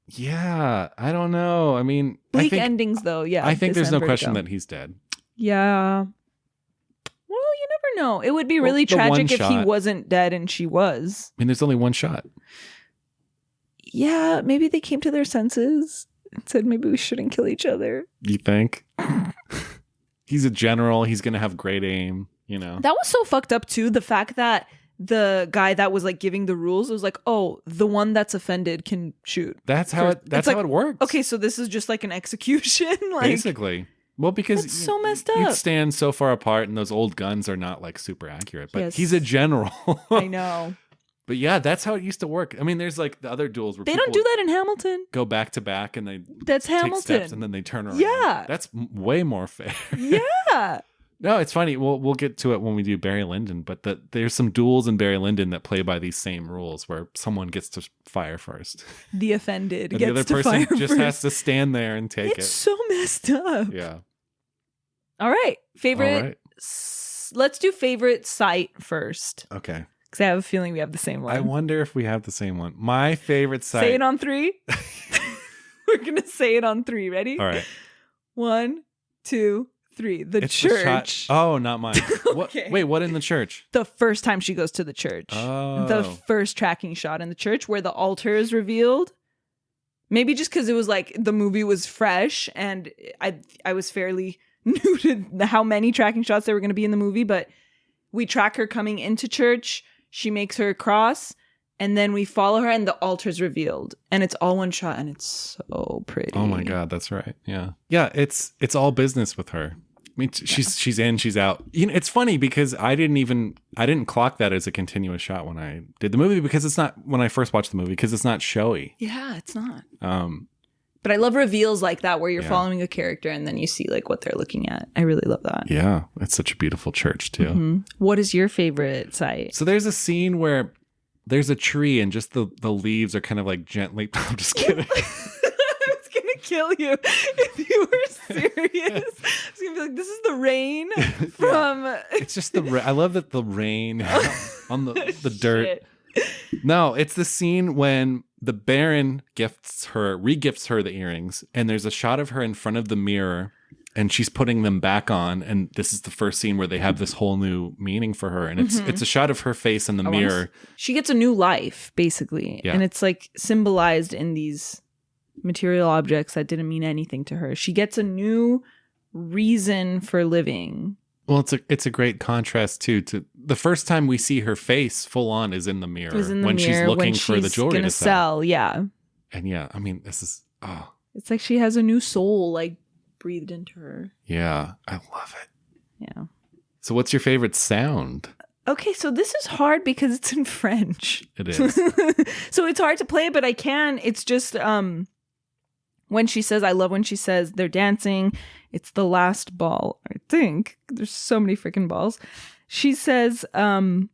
Yeah, I don't know. I mean, bleak endings though. Yeah, I think there's no question that he's dead. Yeah. Well, you never know. It would be really tragic if he wasn't dead and she was. I mean, there's only one shot. Yeah, maybe they came to their senses and said maybe we shouldn't kill each other. You think? He's a general. He's going to have great aim, you know. That was so fucked up too. The fact that the guy that was like giving the rules was like, oh, the one that's offended can shoot. That's how it works. Okay, so this is just like an execution. Like, basically. Well, because that's so messed up. You'd stand so far apart and those old guns are not like super accurate. But yes. He's a general. I know. But yeah, that's how it used to work. I mean, there's like the other duels where they don't do that in Hamilton. Go back to back and that's take Hamilton steps and then they turn around. Yeah, that's way more fair. Yeah. No, it's funny. We'll get to it when we do Barry Lyndon, but there's some duels in Barry Lyndon that play by these same rules where someone gets to fire first. The offended and gets the other to person fire just first. has to stand there and take it. It's so messed up. Yeah. All right. Favorite. All right. Let's do favorite sight first. Okay. Because I have a feeling we have the same one. I wonder if we have the same one. My favorite sight. Say it on 3. We're going to say it on 3. Ready? All right. 1, 2, 3. The it's church. Oh, not mine. Okay. Wait, what in the church? The first time she goes to the church. Oh. The first tracking shot in the church where the altar is revealed. Maybe just because it was like the movie was fresh and I was fairly new to how many tracking shots there were going to be in the movie, but we track her coming into church. She makes her cross, and then we follow her, and the altar's revealed, and it's all one shot, and it's so pretty. Oh my god, that's right. Yeah, yeah. It's all business with her. I mean, she's in, she's out. You know, it's funny because I didn't clock that as a continuous shot when I did the movie because it's not when I first watched the movie because it's not showy. Yeah, it's not. But I love reveals like that where you're following a character and then you see like what they're looking at. I really love that. Yeah, it's such a beautiful church too. Mm-hmm. What is your favorite sight? So there's a scene where there's a tree and just the leaves are kind of like gently. I'm just kidding. I was gonna kill you if you were serious. I was gonna be like, this is the rain from. It's just the rain. I love that the rain on the dirt. Shit. No, it's the scene when the Baron regifts her the earrings, and there's a shot of her in front of the mirror, and she's putting them back on, and this is the first scene where they have this whole new meaning for her, and it's a shot of her face in the mirror. She gets a new life, basically, and it's like symbolized in these material objects that didn't mean anything to her. She gets a new reason for living. Well, it's a great contrast too to the first time we see her face full on is in the mirror when she's looking for the jewelry to sell. Yeah. And yeah, I mean, it's like she has a new soul like breathed into her. Yeah, I love it. Yeah. So what's your favorite sound? Okay, so this is hard because it's in French. It is. So it's hard to play, but I can. It's just when she says, I love when she says they're dancing. It's the last ball, I think. There's so many freaking balls. She says, I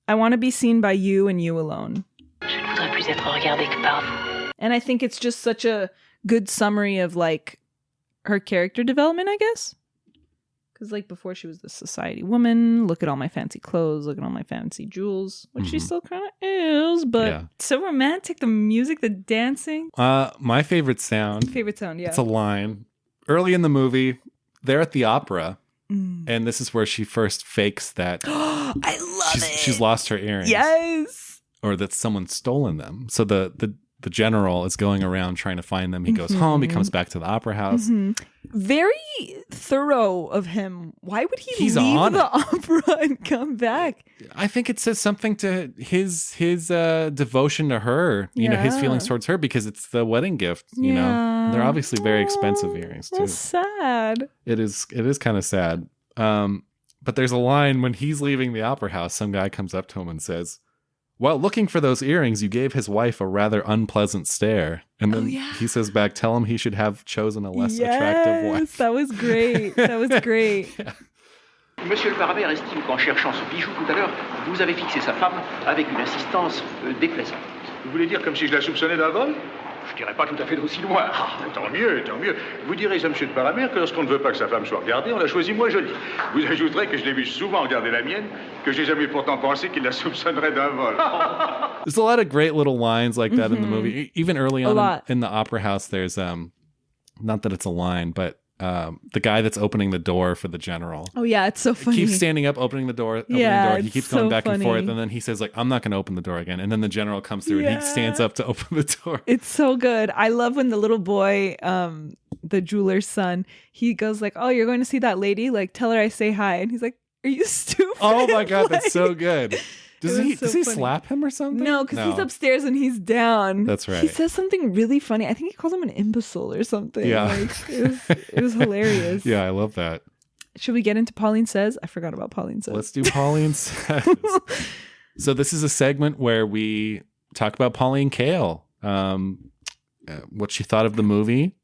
want to be seen by you and you alone. Je ne voudrais plus être regardée que par vous. And I think it's just such a good summary of like her character development, I guess. Because like before she was the society woman. Look at all my fancy clothes. Look at all my fancy jewels. Which she still kind of is. But so romantic. The music, the dancing. My favorite sound. Yeah. It's a line. Early in the movie, they're at the opera. And this is where she first fakes that. I love it. She's lost her earrings. Yes. Or that someone's stolen them. So the the general is going around trying to find them. He goes home. He comes back to the opera house. Very thorough of him. Why would He's leave on the it. opera and come back? I think it says something to his devotion to her, you know, his feelings towards her, because it's the wedding gift, you know. They're obviously very expensive earrings too. That's sad. It is kind of sad. But there's a line when he's leaving the opera house, some guy comes up to him and says, "While looking for those earrings, you gave his wife a rather unpleasant stare." And then he says back, "Tell him he should have chosen a less attractive wife." That was great. That was great. Monsieur le Parabère estime qu'en cherchant ce bijou tout à l'heure, vous avez fixé sa femme avec une insistance déplaisante. Vous voulez dire comme si je la soupçonnais d'un vol? Je dirais pas tout à fait d'aussi loin. Tant mieux, tant mieux. Vous direz à monsieur de Paramère que lorsqu'on ne veut pas que sa femme soit regardée, on la choisit moins jolie. Vous ajouterez que je l'ai vu souvent regarder la mienne, que j'ai jamais pourtant pensé qu'il la soupçonnerait d'un vol. There's a lot of great little lines like that in the movie. Even early on in the opera house, there's not that it's a line, but the guy that's opening the door for the general. Oh yeah, it's so funny. Keeps standing up, opening the door. He keeps going back and forth, and then he says like, "I'm not going to open the door again." And then the general comes through and he stands up to open the door. It's so good. I love when the little boy, the jeweler's son, he goes like, "Oh, you're going to see that lady? Like, tell her I say hi." And he's like, "Are you stupid?" Oh my god, that's so good. Does he funny. slap him or something? No, because he's upstairs and he's down. That's right. He says something really funny. I think he calls him an imbecile or something. Yeah. Like, it was hilarious. Yeah, I love that. Should we get into Pauline Says? I forgot about Pauline Says. Let's do Pauline Says. So this is a segment where we talk about Pauline Kael, what she thought of the movie,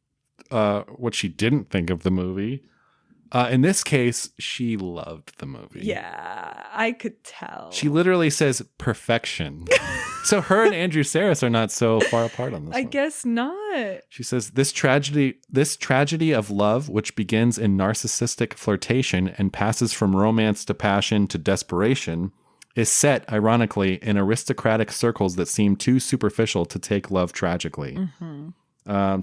what she didn't think of the movie. In this case, she loved the movie. Yeah, I could tell. She literally says perfection. So her and Andrew Sarris are not so far apart on this I one. guess not. She says, this tragedy of love, which begins in narcissistic flirtation and passes from romance to passion to desperation, is set, ironically, in aristocratic circles that seem too superficial to take love tragically.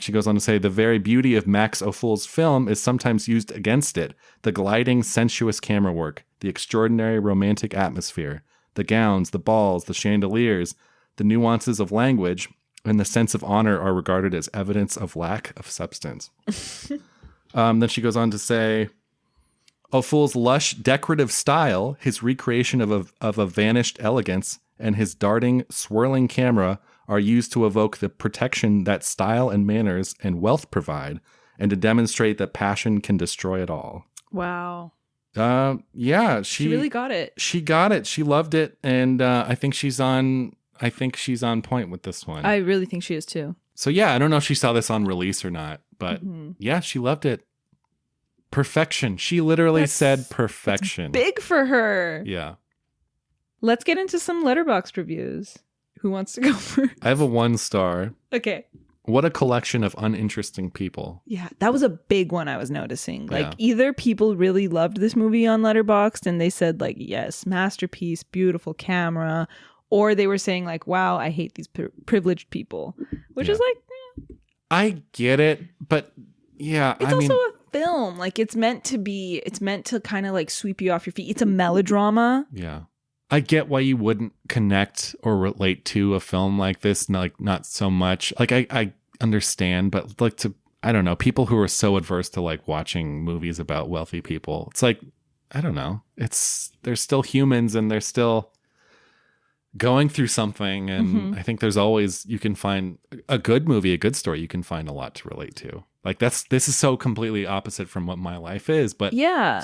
She goes on to say, the very beauty of Max Ophüls' film is sometimes used against it. The gliding, sensuous camera work, the extraordinary romantic atmosphere, the gowns, the balls, the chandeliers, the nuances of language, and the sense of honor are regarded as evidence of lack of substance. Then she goes on to say, Ophüls' lush, decorative style, his recreation of a vanished elegance, and his darting, swirling camera are used to evoke the protection that style and manners and wealth provide, and to demonstrate that passion can destroy it all. Wow. Yeah, she really got it. She got it. She loved it, and I think she's on point with this one. I really think she is too. So yeah, I don't know if she saw this on release or not, but yeah, she loved it. Perfection. She literally said perfection. Big for her. Yeah. Let's get into some Letterboxd reviews. Who wants to go first? I have a 1 star. Okay. What a collection of uninteresting people. Yeah, that was a big one I was noticing. Like, either people really loved this movie on Letterboxd and they said, like, yes, masterpiece, beautiful camera, or they were saying, like, wow, I hate these privileged people, which is like, I get it, but yeah, it's also a film. Like, it's meant to kind of like sweep you off your feet. It's a melodrama. Yeah. I get why you wouldn't connect or relate to a film like this, like not so much. Like I understand, but like I don't know, people who are so adverse to like watching movies about wealthy people. It's like, I don't know. They're still humans and they're still going through something. And I think there's always, you can find a good movie, a good story, you can find a lot to relate to. Like this is so completely opposite from what my life is, but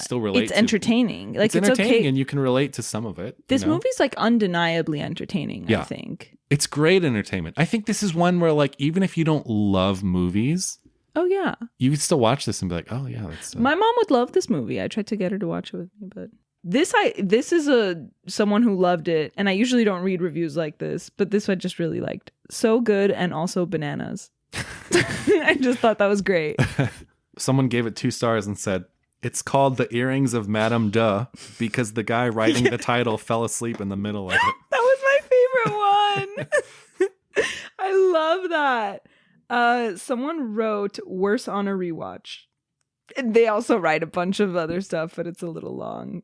still relate. It's entertaining. Like it's entertaining, okay. And you can relate to some of it. This movie's like undeniably entertaining. I think it's great entertainment. I think this is one where like even if you don't love movies, you can still watch this and be like, oh yeah, that's. My mom would love this movie. I tried to get her to watch it with me, but this is someone who loved it, and I usually don't read reviews like this, but this I just really liked. So good, and also bananas. I just thought that was great. Someone gave it 2 stars and said, it's called The Earrings of Madame Duh because the guy writing the title fell asleep in the middle of it. That was my favorite one. I love that. Someone wrote worse on a rewatch. They also write a bunch of other stuff, but it's a little long.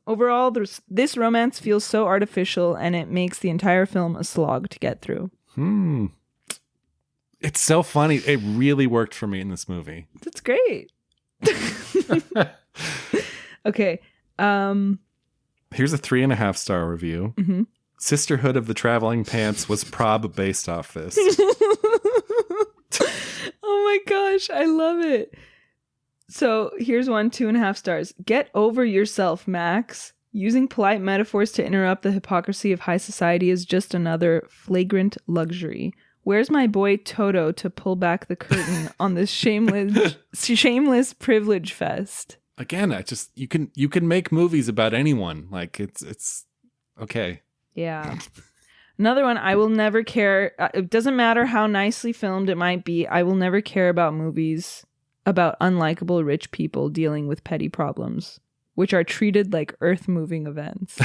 Overall, this romance feels so artificial and it makes the entire film a slog to get through. It's so funny. It really worked for me in this movie. That's great. Okay. Here's a 3.5 star review. Mm-hmm. Sisterhood of the Traveling Pants was prob based off this. Oh my gosh, I love it. So here's one, 2.5 stars. Get over yourself, Max. Using polite metaphors to interrupt the hypocrisy of high society is just another flagrant luxury. Where's my boy Toto to pull back the curtain on this shameless privilege fest? Again, you can make movies about anyone. Like it's okay. Yeah. Another one, I will never care. It doesn't matter how nicely filmed it might be. I will never care about movies about unlikable rich people dealing with petty problems, which are treated like earth-moving events.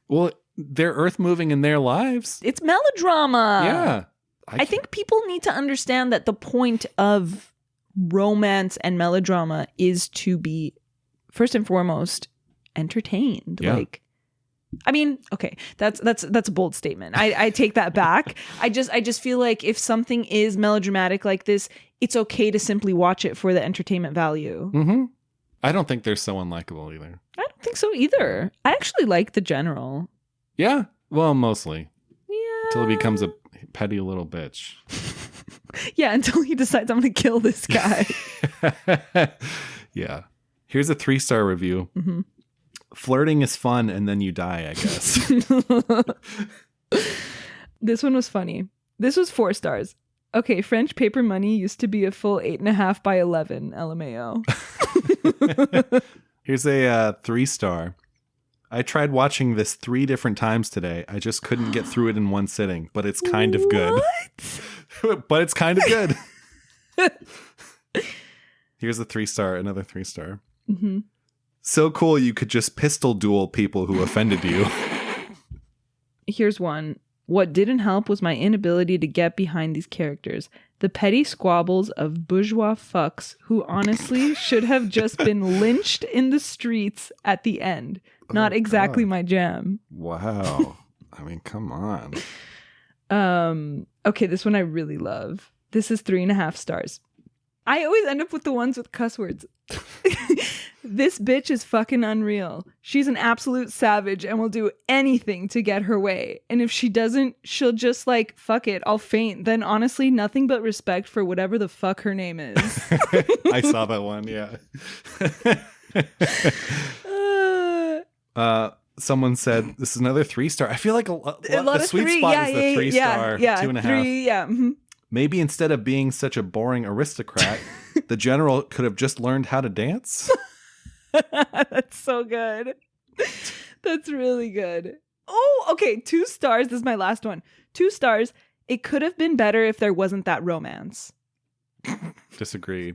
Well, they're earth-moving in their lives. It's melodrama. Yeah. I think people need to understand that the point of romance and melodrama is to be, first and foremost, entertained. Yeah. Like, I mean, okay, that's a bold statement. I take that back. I just feel like if something is melodramatic like this, it's okay to simply watch it for the entertainment value. Mm-hmm. I don't think they're so unlikable either. I don't think so either. I actually like the general. Yeah. Well, mostly. Yeah. Until he becomes a petty little bitch. Yeah, until he decides I'm going to kill this guy. Yeah. Here's a 3-star review. Mm-hmm. Flirting is fun and then you die, I guess. This one was funny. This was 4 stars. Okay, French paper money used to be a full 8.5 by 11, LMAO. Here's a 3-star. I tried watching this 3 different times today. I just couldn't get through it in one sitting, but it's kind of good. What? But it's kind of good. Here's a 3-star, another 3-star. Mm-hmm. So cool you could just pistol duel people who offended you. Here's one. What didn't help was my inability to get behind these characters. The petty squabbles of bourgeois fucks who honestly should have just been lynched in the streets at the end. Not exactly my jam. Wow. I mean, come on. Okay, this one I really love. This is 3.5 stars. I always end up with the ones with cuss words. This bitch is fucking unreal. She's an absolute savage and will do anything to get her way. And if she doesn't, she'll just like, fuck it, I'll faint. Then honestly, nothing but respect for whatever the fuck her name is. I saw that one, yeah. Someone said, this is another 3-star. I feel like a lot the of sweet three, spot is the 3-star, yeah, 2.5. 3, yeah. Mm-hmm. Maybe instead of being such a boring aristocrat, the general could have just learned how to dance. That's so good. That's really good. Oh, okay. 2 stars. This is my last one. 2 stars. It could have been better if there wasn't that romance. Disagree.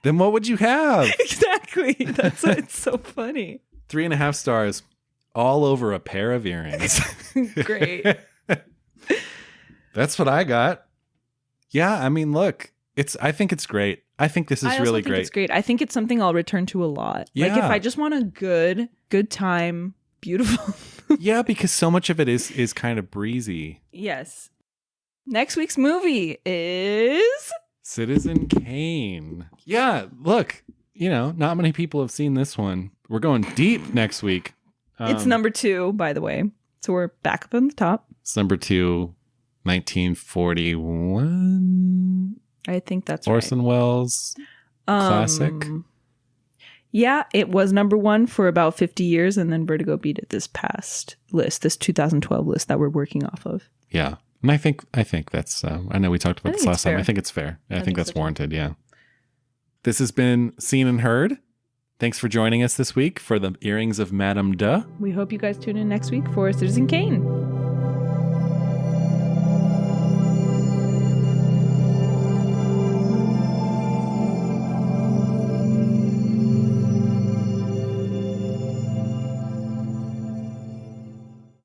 Then what would you have? Exactly. That's why it's so funny. 3.5 stars. All over a pair of earrings. Great. That's what I got. Yeah, I mean, look, I think it's great. I think this is really great. It's great. I think it's something I'll return to a lot. Yeah. Like if I just want a good time, beautiful. Yeah, because so much of it is kind of breezy. Yes. Next week's movie is Citizen Kane. Yeah, look, not many people have seen this one. We're going deep next week. It's number 2, by the way. So we're back up on the top. It's number 2, 1941. I think that's Orson Welles classic. Yeah, it was number 1 for about 50 years, and then Vertigo beat it this past list, this 2012 list that we're working off of. Yeah, and I think that's. I know we talked about this last time. I think it's fair. I think that's warranted. Yeah. This has been Seen and Heard. Thanks for joining us this week for the Earrings of Madame De. We hope you guys tune in next week for Citizen Kane.